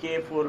K4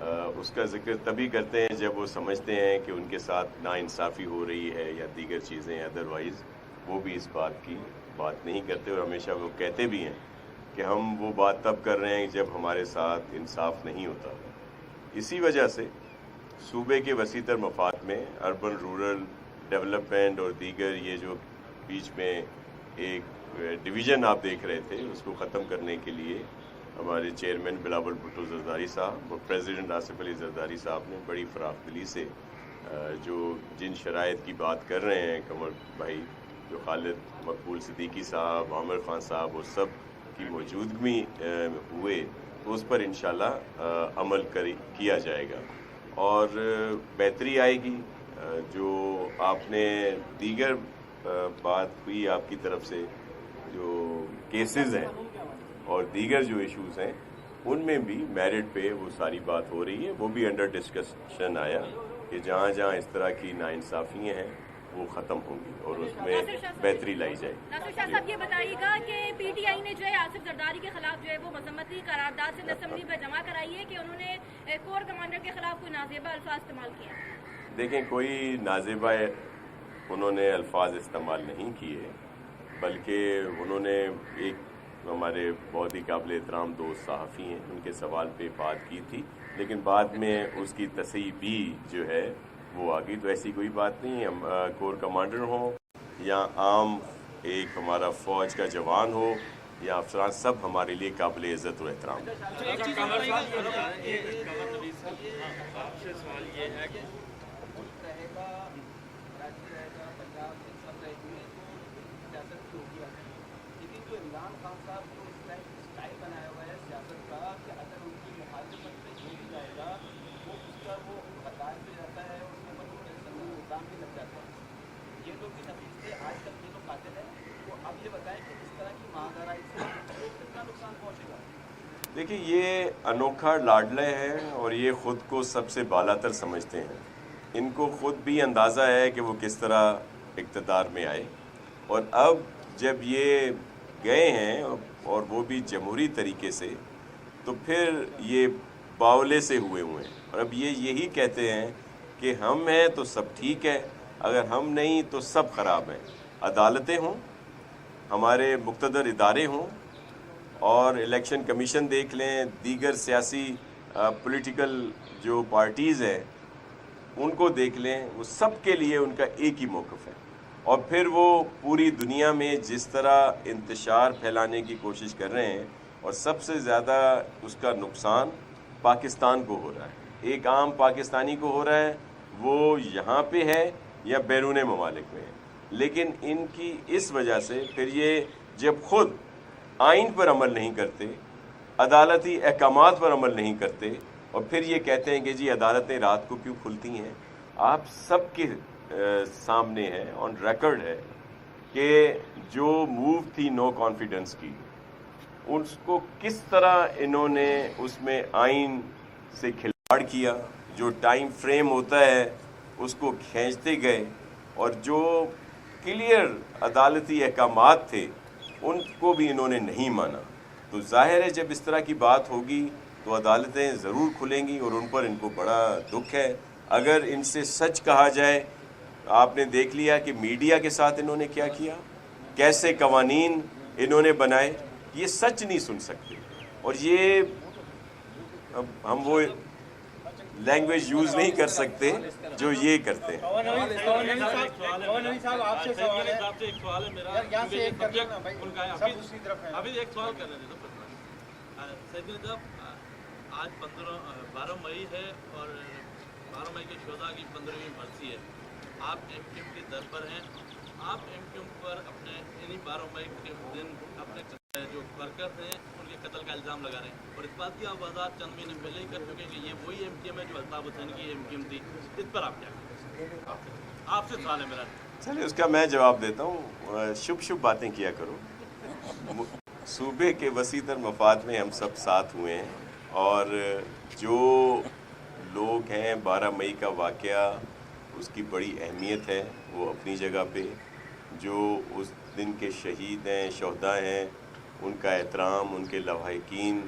اس کا ذکر تبھی کرتے ہیں جب وہ سمجھتے ہیں کہ ان کے ساتھ ناانصافی ہو رہی ہے یا دیگر چیزیں. ادروائز وہ بھی اس بات کی بات نہیں کرتے، اور ہمیشہ وہ کہتے بھی ہیں کہ ہم وہ بات تب کر رہے ہیں جب ہمارے ساتھ انصاف نہیں ہوتا. اسی وجہ سے صوبے کے وسیع تر مفاد میں اربن رورل ڈیولپمنٹ اور دیگر یہ جو بیچ میں ایک ڈویژن آپ دیکھ رہے تھے، اس کو ختم کرنے کے لیے ہمارے چیئرمین بلاول بھٹو زرداری صاحب اور پریزیڈنٹ آصف علی زرداری صاحب نے بڑی فراخ دلی سے جن شرائط کی بات کر رہے ہیں قمر بھائی، جو خالد مقبول صدیقی صاحب، عامر خان صاحب، وہ سب کی موجودگی ہوئے تو اس پر انشاءاللہ عمل کیا جائے گا اور بہتری آئے گی. جو آپ نے دیگر بات ہوئی آپ کی طرف سے، جو کیسز ہیں اور دیگر جو ایشوز ہیں، ان میں بھی میرٹ پہ وہ ساری بات ہو رہی ہے. وہ بھی انڈر ڈسکشن آیا کہ جہاں جہاں اس طرح کی ناانصافیاں ہیں وہ ختم ہوں گی اور اس میں بہتری لائی جائے. ناصر شاہ صاحب یہ بتائیے گا کہ پی ٹی آئی نے جو ہے آصف زرداری کے خلاف جو ہے وہ مذمتی قرارداد سے اسمبلی میں جمع کرائی ہے کہ انہوں نے کور کمانڈر کے خلاف کوئی نازیبہ الفاظ استعمال کیا. دیکھیں، کوئی نازیبہ انہوں نے الفاظ استعمال نہیں کیے، بلکہ انہوں نے ایک ہمارے بہت ہی قابل احترام دوست صحافی ہیں، ان کے سوال پہ بات کی تھی، لیکن بعد میں اس کی تصحیح بھی جو ہے وہ آ گئی. تو ایسی کوئی بات نہیں. ہم کور کمانڈر ہوں یا عام ایک ہمارا فوج کا جوان ہو یا افسران، سب ہمارے لیے قابل عزت و احترام. دیکھیے، یہ انوکھا لاڈلے ہیں اور یہ خود کو سب سے بالا تر سمجھتے ہیں. ان کو خود بھی اندازہ ہے کہ وہ کس طرح اقتدار میں آئے، اور اب جب یہ گئے ہیں اور وہ بھی جمہوری طریقے سے، تو پھر یہ باولے سے ہوئے ہیں اور اب یہ یہی کہتے ہیں کہ ہم ہیں تو سب ٹھیک ہے، اگر ہم نہیں تو سب خراب ہیں. عدالتیں ہوں، ہمارے مقتدر ادارے ہوں، اور الیکشن کمیشن دیکھ لیں، دیگر سیاسی پولیٹیکل جو پارٹیز ہیں ان کو دیکھ لیں، وہ سب کے لیے ان کا ایک ہی موقف ہے. اور پھر وہ پوری دنیا میں جس طرح انتشار پھیلانے کی کوشش کر رہے ہیں، اور سب سے زیادہ اس کا نقصان پاکستان کو ہو رہا ہے. ایک عام پاکستانی کو ہو رہا ہے، وہ یہاں پہ ہے یا بیرون ممالک میں ہے. لیکن ان کی اس وجہ سے پھر یہ جب خود آئین پر عمل نہیں کرتے، عدالتی احکامات پر عمل نہیں کرتے، اور پھر یہ کہتے ہیں کہ جی عدالتیں رات کو کیوں کھلتی ہیں. آپ سب کے سامنے ہے، آن ریکارڈ ہے کہ جو موو تھی نو کانفیڈنس کی، اس کو کس طرح انہوں نے اس میں آئین سے کھلواڑ کیا. جو ٹائم فریم ہوتا ہے اس کو کھینچتے گئے، اور جو کلیئر عدالتی احکامات تھے ان کو بھی انہوں نے نہیں مانا. تو ظاہر ہے جب اس طرح کی بات ہوگی تو عدالتیں ضرور کھلیں گی، اور ان پر ان کو بڑا دکھ ہے. اگر ان سے سچ کہا جائے، آپ نے دیکھ لیا کہ میڈیا کے ساتھ انہوں نے کیا کیا، کیسے قوانین انہوں نے بنائے. یہ سچ نہیں سن سکتے، اور یہ ہم وہ لینگویج یوز نہیں کر سکتے جو یہ کرتے ہیں. آج 12 مئی ہے اور 12 مئی کے شہداء کی 15ویں برسی ہے. آپ ایم کیو ایم کے در پر ہیں. آپ ایم کیو ایم پر اپنے انہی 12 مئی کے دن اپنے جو ورکرز ہیں ان کے قتل کا الزام لگا رہے ہیں، اور اس بات کی آپ وضاحت چند مہینے پہلے ہی کر چکے ہیں کہ یہ وہی ایم کیو ایم ہے جو الطاف حسین کی ایم کیو ایم تھی. اس پر آپ کیا کہیں؟ آپ سے سوال ہے میرا. چلیے اس کا میں جواب دیتا ہوں. شبھ باتیں کیا کرو. صوبے کے وسیع تر مفاد میں ہم سب ساتھ ہوئے ہیں، اور جو لوگ ہیں 12 مئی کا واقعہ اس کی بڑی اہمیت ہے وہ اپنی جگہ پہ. جو اس دن کے شہید ہیں، شہداء ہیں، ان کا احترام، ان کے لواحقین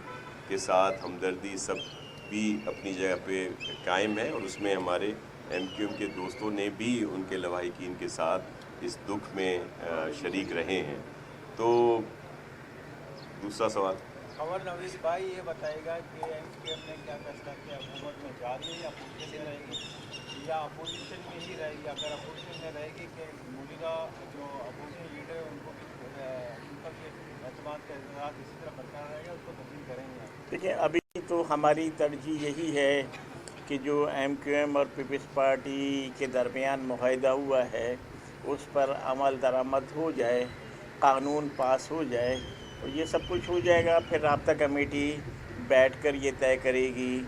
کے ساتھ ہمدردی سب بھی اپنی جگہ پہ قائم ہے اور اس میں ہمارے ایم کیو ایم کے دوستوں نے بھی ان کے لواحقین کے ساتھ اس دکھ میں شریک رہے ہیں. تو دوسرا سوال. خبر نویز بھائی یہ بتائے گا کہ ایم کیو ایم نے کیا فیصلہ کیا, حکومت میں جا رہی ہے یا اپوزیشن میں رہے گی, یا اپوزیشن میں ہی رہے گی؟ اگر اپوزیشن میں رہے گی کہ موجودہ جو اپوزیشن لیڈر ہے ان کو ان کا اعتماد کا اظہار اسی طرح برقرار رہے گا, اس کو تبدیل کریں گے؟ دیکھیں ابھی تو ہماری ترجیح یہی ہے کہ جو ایم کیو ایم اور پیپلز پارٹی کے درمیان معاہدہ ہوا ہے اس پر عمل درآمد ہو جائے, قانون پاس ہو جائے, اور یہ سب کچھ ہو جائے گا. پھر رابطہ کمیٹی بیٹھ کر یہ طے کرے گی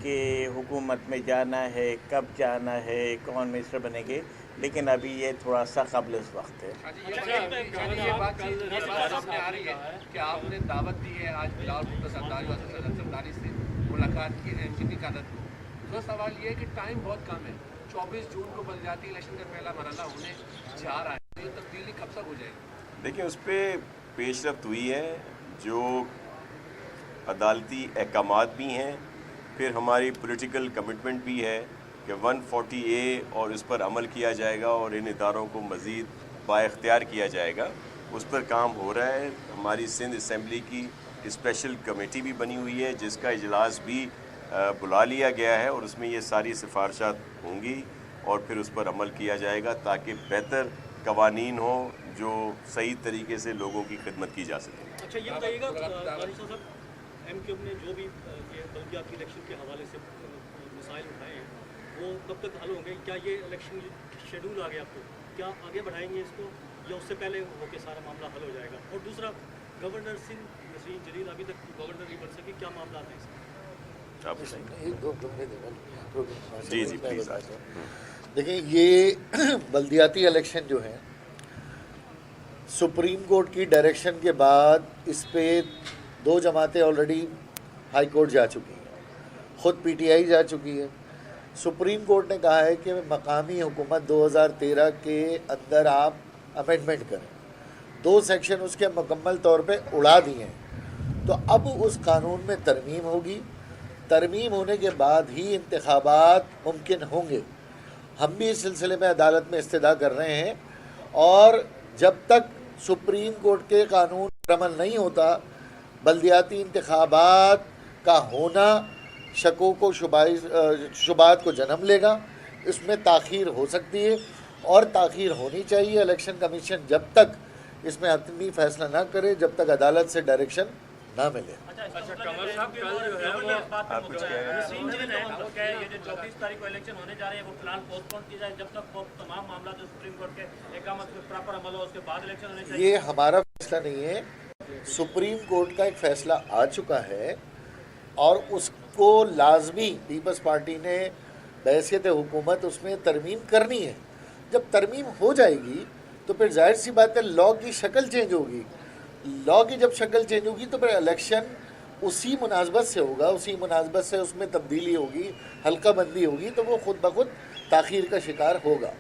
کہ حکومت میں جانا ہے, کب جانا ہے, کون منسٹر بنے گے. لیکن ابھی یہ تھوڑا سا قبل اس وقت ہے. یہ بات سامنے آ رہی ہے کہ آپ نے دعوت دی ہے آج بلاول بھٹو سرداری سے ملاقات کی ایم سی کی قیادت کو. تو سوال یہ ہے کہ ٹائم بہت کم ہے, 24 جون کو بلدیاتی الیکشن کا پہلا مرحلہ ہونے جا رہا ہے. یہ تبدیلی کب تک ہو جائے گی؟ دیکھیں اس پہ پیش رفت ہوئی ہے, جو عدالتی احکامات بھی ہیں, پھر ہماری پولیٹیکل کمٹمنٹ بھی ہے کہ 140A اور اس پر عمل کیا جائے گا اور ان اداروں کو مزید بااختیار کیا جائے گا. اس پر کام ہو رہا ہے. ہماری سندھ اسمبلی کی اسپیشل کمیٹی بھی بنی ہوئی ہے جس کا اجلاس بھی بلا لیا گیا ہے, اور اس میں یہ ساری سفارشات ہوں گی اور پھر اس پر عمل کیا جائے گا تاکہ بہتر قوانین ہوں جو صحیح طریقے سے لوگوں کی خدمت کی جا سکے. اچھا یہ بتائیے گا صاحب, ایم کیو ایم نے جو بھی یہ بلدیاتی الیکشن کے حوالے سے مسائل اٹھائے ہیں وہ کب تک حل ہوں گے؟ کیا یہ الیکشن شیڈول آ گیا آپ کو, کیا آگے بڑھائیں گے اس کو, یا اس سے پہلے ہو کے سارا معاملہ حل ہو جائے گا؟ اور دوسرا, گورنر سندھ نسرین جلیل ابھی تک گورنر نہیں بن سکے, کیا معاملات ہیں اس میں؟ جی جی پلیز. دیکھیں یہ بلدیاتی الیکشن جو ہیں سپریم کورٹ کی ڈائریکشن کے بعد اس پہ 2 جماعتیں آلریڈی ہائی کورٹ جا چکی ہیں, خود پی ٹی آئی جا چکی ہے. سپریم کورٹ نے کہا ہے کہ مقامی حکومت 2013 کے اندر آپ امینڈمنٹ کریں. 2 سیکشن اس کے مکمل طور پہ اڑا دیے ہیں, تو اب اس قانون میں ترمیم ہوگی. ترمیم ہونے کے بعد ہی انتخابات ممکن ہوں گے. ہم بھی اس سلسلے میں عدالت میں استدعا کر رہے ہیں, اور جب تک سپریم کورٹ کے قانون پر عمل نہیں ہوتا بلدیاتی انتخابات کا ہونا شکوک و شبہات کو جنم لے گا. اس میں تاخیر ہو سکتی ہے اور تاخیر ہونی چاہیے. الیکشن کمیشن جب تک اس میں حتمی فیصلہ نہ کرے جب تک عدالت سے ڈائریکشن نہ ملے. قمر صاحب کل جو ہے وہ نسرین جلیل ہے وہ کہ یہ جو 24 تاریخ کو الیکشن ہونے جا رہے ہیں وہ فی الحال پوسٹ پون کی جائے جب تک وہ تمام معاملات جو سپریم کورٹ کے احکامات پہ پراپر عمل ہو اس کے بعد الیکشن ہونے چاہیے. یہ ہمارا فیصلہ نہیں ہے, سپریم کورٹ کا ایک فیصلہ آ چکا ہے اور اس کو لازمی پیپلز پارٹی نے بحیثیت حکومت اس میں ترمیم کرنی ہے. جب ترمیم ہو جائے گی تو پھر ظاہر سی بات ہے لاء کی شکل چینج ہوگی. لاء کی جب شکل چینج ہوگی تو پھر الیکشن اسی مناسبت سے ہوگا, اسی مناسبت سے اس میں تبدیلی ہوگی, حلقہ بندی ہوگی, تو وہ خود بخود تاخیر کا شکار ہوگا.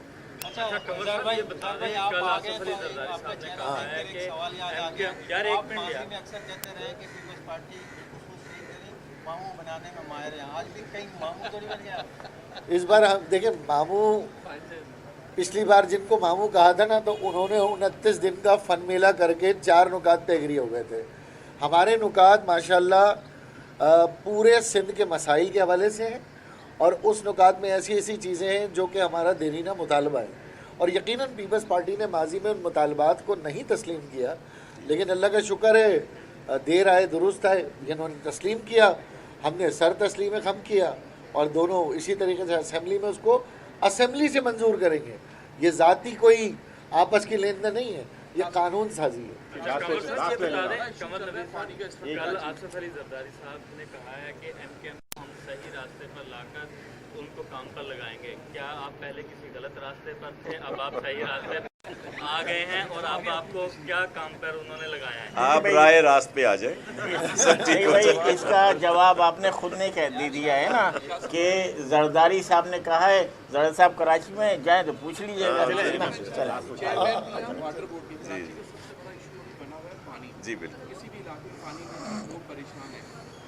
اس بار ہم دیکھیں ماموں, پچھلی بار جن کو ماموں کہا تھا نا تو انہوں نے 29 دن کا فن میلہ کر کے 4 نکات پہ ایگری ہو گئے تھے. ہمارے نکات ماشاءاللہ پورے سندھ کے مسائل کے حوالے سے ہیں, اور اس نکات میں ایسی ایسی چیزیں ہیں جو کہ ہمارا دیرینہ مطالبہ ہے, اور یقیناً پیپلز پارٹی نے ماضی میں ان مطالبات کو نہیں تسلیم کیا, لیکن اللہ کا شکر ہے دیر آئے درست آئے, انہوں نے تسلیم کیا, ہم نے سر تسلیم خم کیا, اور دونوں اسی طریقے سے اسمبلی میں اس کو اسمبلی سے منظور کریں گے. یہ ذاتی کوئی آپس کی لین دین نہیں ہے, یہ قانون سازی ہے. کل آصف علی زرداری صاحب نے کہا ہے کہ ایم کیو ایم ہم صحیح راستے پر لا کر ان کو کام پر لگائیں گے. کیا آپ پہلے کسی غلط راستے پر تھے, اب آپ صحیح راستے پر آ گئے ہیں, اور اب آپ کو کیا کام پر انہوں نے لگایا ہے؟ آپ رائے راست پہ آ جائیں. اس کا جواب آپ نے خود نے کہہ دیا ہے نا کہ زرداری صاحب نے کہا ہے, زرداری صاحب کراچی میں جائیں تو پوچھ لیجیے گا. جی بالکل. کسی بھی علاقے میں پانی میں لوگ پریشان ہیں,